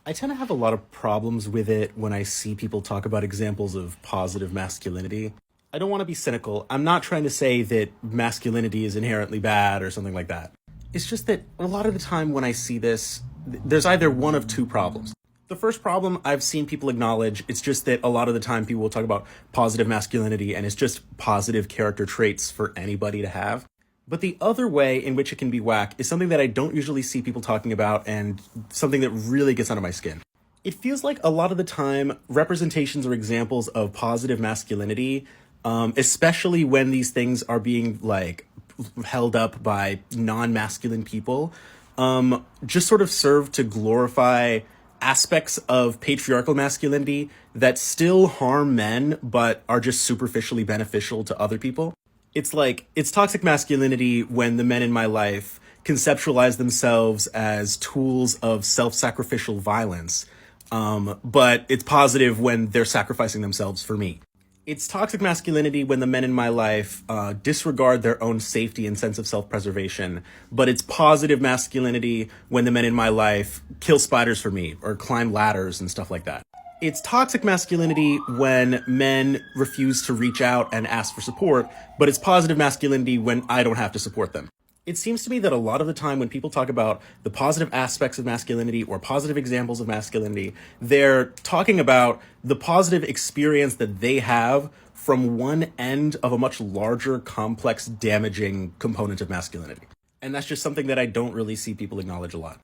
I tend to have a lot of problems with it when I see people talk about examples of positive masculinity. I don't want to be cynical. I'm not trying to say that masculinity is inherently bad or something like that. It's just that a lot of the time when I see this, there's either one of two problems. The first problem I've seen people acknowledge, it's just that a lot of the time people will talk about positive masculinity and it's just positive character traits for anybody to have. But the other way in which it can be whack is something that I don't usually see people talking about and something that really gets under my skin. It feels like a lot of the time representations or examples of positive masculinity, especially when these things are being like held up by non-masculine people, just sort of serve to glorify aspects of patriarchal masculinity that still harm men but are just superficially beneficial to other people. It's toxic masculinity when the men in my life conceptualize themselves as tools of self-sacrificial violence. But it's positive when they're sacrificing themselves for me. It's toxic masculinity when the men in my life disregard their own safety and sense of self-preservation, but it's positive masculinity when the men in my life kill spiders for me or climb ladders and stuff like that. It's toxic masculinity when men refuse to reach out and ask for support, but it's positive masculinity when I don't have to support them. It seems to me that a lot of the time when people talk about the positive aspects of masculinity or positive examples of masculinity, they're talking about the positive experience that they have from one end of a much larger, complex, damaging component of masculinity. And that's just something that I don't really see people acknowledge a lot.